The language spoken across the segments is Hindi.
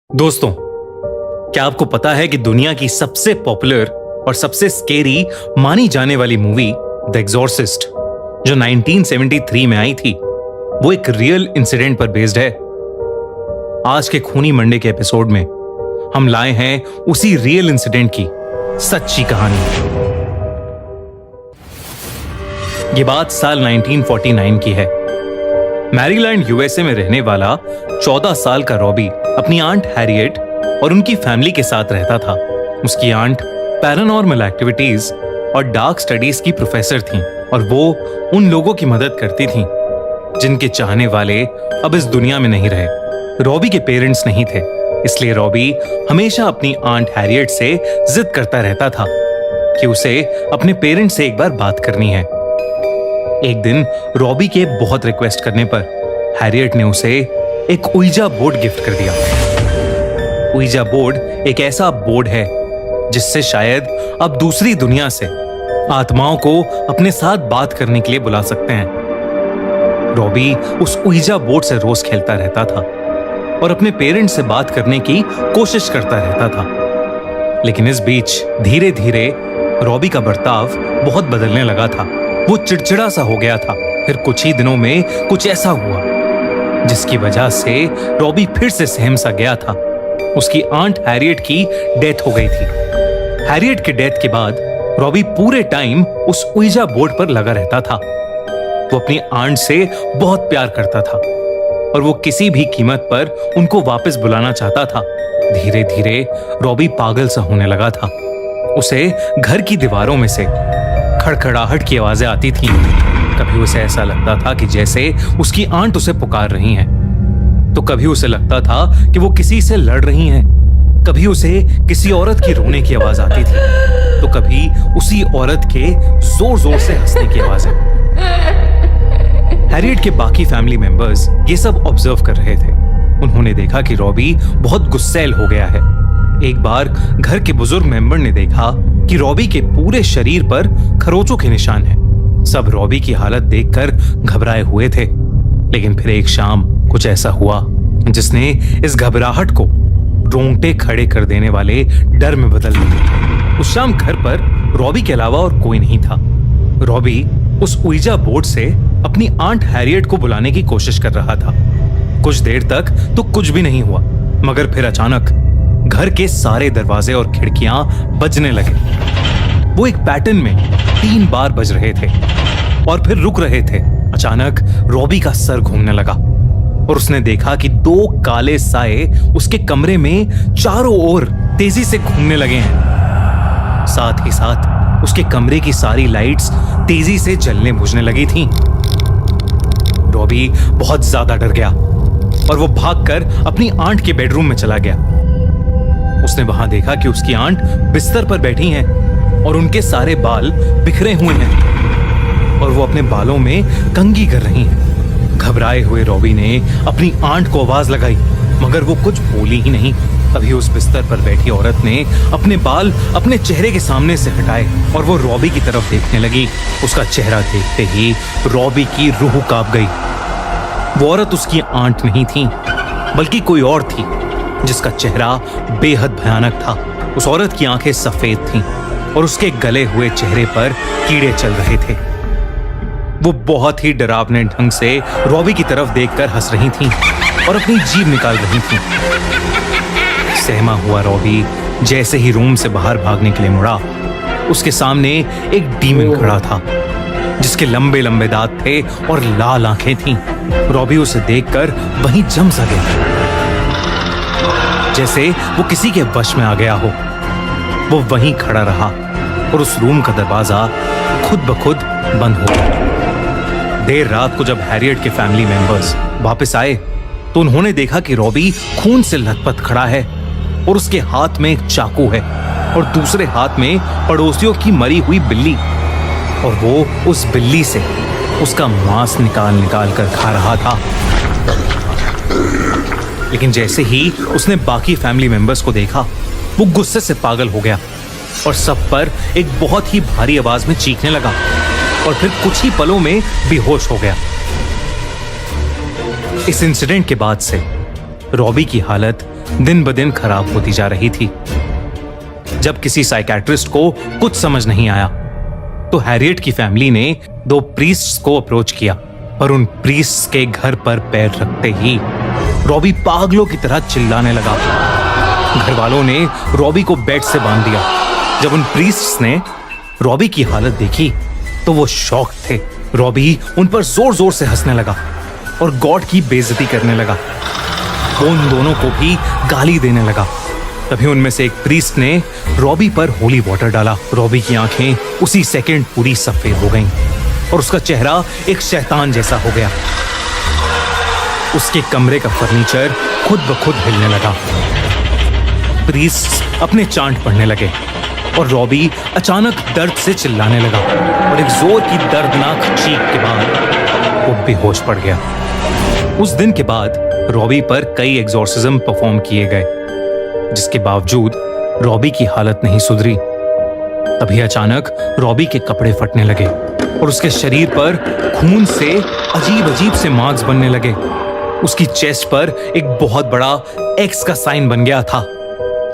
दोस्तों, क्या आपको पता है कि दुनिया की सबसे पॉपुलर और सबसे स्केरी मानी जाने वाली मूवी द एग्जॉर्सिस्ट जो 1973 में आई थी, वो एक रियल इंसिडेंट पर बेस्ड है। आज के खूनी मंडे के एपिसोड में हम लाए हैं उसी रियल इंसिडेंट की सच्ची कहानी। ये बात साल 1949 की है। मैरीलैंड यूएसए में रहने वाला 14 साल का रॉबी अपनी आंट हैरियट और उनकी फैमिली के साथ रहता था। उसकी आंट पैरानॉर्मल एक्टिविटीज और डार्क स्टडीज की प्रोफेसर थीं और वो उन लोगों की मदद करती थीं जिनके चाहने वाले अब इस दुनिया में नहीं रहे। रॉबी के पेरेंट्स नहीं थे, इसलिए रॉबी हमेशा अपनी आंट हैरियट से जिद करता रहता था कि उसे अपने पेरेंट्स से एक बार बात करनी है। एक दिन रॉबी के बहुत रिक्वेस्ट करने पर हैरियट ने उसे एक उइजा बोर्ड गिफ्ट कर दिया। उइजा बोर्ड एक ऐसा बोर्ड है जिससे शायद अब दूसरी दुनिया से आत्माओं को अपने साथ बात करने के लिए बुला सकते हैं। रॉबी उस उइजा बोर्ड से रोज खेलता रहता था और अपने पेरेंट्स से बात करने की कोशिश करता रहता था। लेकिन इस बीच धीरे धीरे रॉबी का बर्ताव बहुत बदलने लगा था। वो चिड़चिड़ा सा हो गया था। फिर कुछ ही दिनों में कुछ ऐसा हुआ जिसकी वजह से रॉबी फिर से सहम सा गया था। उसकी आंट हैरियट की डेथ हो गई थी। हैरियट के डेथ के बाद रॉबी पूरे टाइम उस उइजा बोर्ड पर लगा रहता था। वो अपनी आंट से बहुत प्यार करता था और वो किसी भी कीमत पर उनको वापस बुलाना चाहता था। धीरे धीरे रॉबी पागल सा होने लगा था। उसे घर की दीवारों में से खड़खड़ाहट की आवाजें आती थीं। कभी उसे ऐसा लगता था कि जैसे उसकी आंट उसे पुकार रही हैं, तो कभी उसे लगता था कि वो किसी से लड़ रही हैं। कभी उसे किसी औरत की रोने की आवाज आती थी, तो कभी उसी औरत के जोर जोर से हंसने की आवाजें। हैरियट के बाकी फैमिली मेंबर्स ये सब ऑब्जर्व कर रहे थे। उन्होंने देखा कि रॉबी बहुत गुस्सैल हो गया है। एक बार घर के बुजुर्ग मेंबर ने देखा कि रॉबी के पूरे शरीर पर खरोचों के निशान हैं। सब रॉबी की हालत देखकर घबराए हुए थे। लेकिन फिर एक शाम कुछ ऐसा हुआ जिसने इस घबराहट को रोंगटे खड़े कर देने वाले डर में बदल दिया। उस शाम घर पर रॉबी के अलावा और कोई नहीं था। रॉबी उस उइजा बोर्ड से अपनी आंट हैरियट को बुलाने की कोशिश कर रहा था। कुछ देर तक तो कुछ भी नहीं हुआ, मगर फिर अचानक घर के सारे दरवाजे और खिड़कियां बजने लगे। वो एक पैटर्न में 3 बार बज रहे थे और फिर रुक रहे थे। अचानक रॉबी का सर घूमने लगा और उसने देखा कि 2 काले साए उसके कमरे में चारों ओर तेजी से घूमने लगे हैं। साथ ही साथ उसके कमरे की सारी लाइट्स तेजी से जलने बुझने लगी थीं। रॉबी बहुत ज्यादा डर गया और वो भागकर अपनी आंट के बेडरूम में चला गया। उसने वहां देखा कि उसकी आंट बिस्तर पर बैठी हैं और उनके सारे बाल बिखरे हुए हैं और वो अपने बालों में कंघी कर रही हैं। घबराए हुए रॉबी ने अपनी आंट को आवाज लगाई, मगर वो कुछ बोली ही नहीं। तभी उस बिस्तर पर बैठी औरत ने अपने बाल अपने चेहरे के सामने से हटाए और वो रॉबी की तरफ देखने लगी। उसका चेहरा देखते ही रॉबी की रूह कांप गई। वो औरत उसकी आंट नहीं थी, बल्कि कोई और थी जिसका चेहरा बेहद भयानक था। उस औरत की आंखें सफेद थीं और उसके गले हुए चेहरे पर कीड़े चल रहे थे। वो बहुत ही डरावने ढंग से रॉबी की तरफ देखकर हंस रही थीं और अपनी जीभ निकाल रही थीं। सहमा हुआ रॉबी जैसे ही रूम से बाहर भागने के लिए मुड़ा, उसके सामने एक डीमन खड़ा था जिसके लंबे लंबे दांत थे और लाल आंखें थीं। रॉबी उसे देखकर वहीं जम सा गया, जैसे वो किसी के वश में आ गया हो। वो वहीं खड़ा रहा और उस रूम का दरवाजा खुद ब खुद बंद हो गया। देर रात को जब हैरियट के फैमिली मेंबर्स वापस आए तो उन्होंने देखा कि रॉबी खून से लथपथ खड़ा है और उसके हाथ में एक चाकू है और दूसरे हाथ में पड़ोसियों की मरी हुई बिल्ली, और वो उस बिल्ली से उसका मांस निकाल निकाल कर खा रहा था। लेकिन जैसे ही उसने बाकी फैमिली मेंबर्स को देखा, वो गुस्से से पागल हो गया और सब पर एक बहुत ही भारी आवाज में चीखने लगा और फिर कुछ ही पलों में बेहोश हो गया। इस इंसिडेंट के बाद से रॉबी की हालत दिन ब दिन खराब होती जा रही थी। जब किसी साइकेट्रिस्ट को कुछ समझ नहीं आया तो हैरियट की फैमिली ने 2 प्रीस्ट्स को अप्रोच किया, पर उन प्रीस्ट्स के घर पर पैर रखते ही रॉबी पागलों की तरह चिल्लाने लगा। घर वालों ने रॉबी को बेड से बांध दिया। जब उन प्रीस्ट्स ने रॉबी की हालत देखी तो वो शॉक थे। रॉबी उन पर जोर जोर से हंसने लगा और गॉड की बेइज्जती करने लगा। वो उन दोनों को भी गाली देने लगा। तभी उनमें से एक प्रीस्ट ने रॉबी पर होली वाटर डाला। रॉबी की आंखें उसी सेकंड पूरी सफेद हो गईं और उसका चेहरा एक शैतान जैसा हो गया। उसके कमरे का फर्नीचर खुद ब खुद हिलने लगा। प्रीस्ट अपने चांट पढ़ने लगे और रॉबी अचानक दर्द से चिल्लाने लगा और एक जोर की दर्दनाक चीख के बाद वो बेहोश पड़ गया। उस दिन के बाद रॉबी पर कई एग्जॉर्सिज्म परफॉर्म किए गए, जिसके बावजूद रॉबी की हालत नहीं सुधरी। तभी अचानक रॉबी के कपड़े फटने लगे और उसके शरीर पर खून से अजीब अजीब से मार्क्स बनने लगे। उसकी चेस्ट पर एक बहुत बड़ा एक्स का साइन बन गया था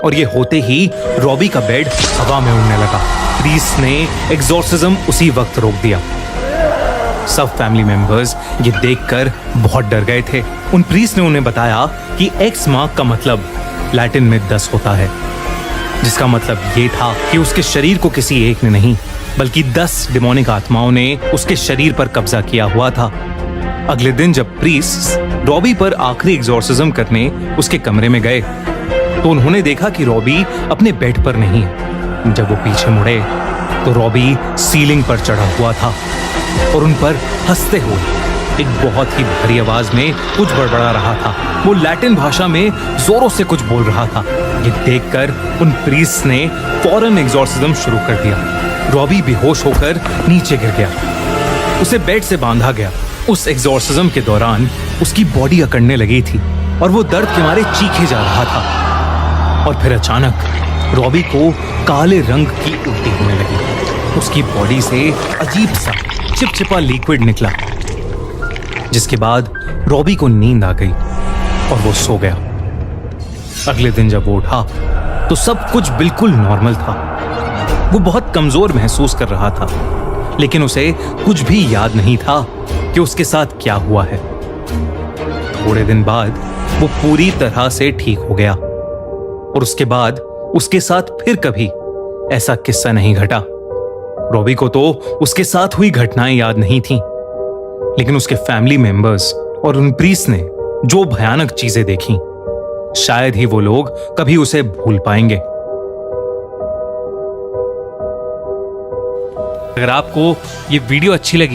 और ये होते ही रॉबी का बेड हवा में उड़ने लगा। प्रीस्ट ने एग्जॉर्सिज्म उसी वक्त रोक दिया। सब फैमिली मेंबर्स ये देखकर बहुत डर गए थे। उन प्रीस्ट ने उन्हें बताया कि एक्स मार्क का मतलब लैटिन में 10 होता है, जिसका मतलब ये था कि उसके शरीर को किसी एक ने नहीं बल्कि 10 डिमोनिक आत्माओं ने उसके शरीर पर कब्जा किया हुआ था। अगले दिन जब प्रीस्ट रॉबी पर आखिरी एग्जॉर्सिज्म करने उसके कमरे में गए तो उन्होंने देखा कि रॉबी अपने बेड पर नहीं है। जब वो पीछे मुड़े तो रॉबी सीलिंग पर चढ़ा हुआ था और उन पर हंसते हुए एक बहुत ही भारी आवाज में कुछ बड़बड़ा रहा था। वो लैटिन भाषा में जोरों से कुछ बोल रहा था। ये देखकर उन प्रीस्ट ने फौरन एग्जॉर्सिज्म शुरू कर दिया। रॉबी बेहोश होकर नीचे गिर गया। उसे बेड से बांधा गया। उस एग्जॉर्सिज्म के दौरान उसकी बॉडी अकड़ने लगी थी और वो दर्द के मारे चीखे जा रहा था। और फिर अचानक रॉबी को काले रंग की उल्टी होने लगी। उसकी बॉडी से अजीब सा चिपचिपा लिक्विड निकला, जिसके बाद रॉबी को नींद आ गई और वो सो गया। अगले दिन जब वो उठा तो सब कुछ बिल्कुल नॉर्मल था। वो बहुत कमजोर महसूस कर रहा था, लेकिन उसे कुछ भी याद नहीं था कि उसके साथ क्या हुआ है। थोड़े दिन बाद वो पूरी तरह से ठीक हो गया और उसके बाद उसके साथ फिर कभी ऐसा किस्सा नहीं घटा। रॉबी को तो उसके साथ हुई घटनाएं याद नहीं थी, लेकिन उसके फैमिली मेंबर्स और उन प्रीस्ट ने जो भयानक चीजें देखी, शायद ही वो लोग कभी उसे भूल पाएंगे। अगर आपको ये वीडियो अच्छी लगी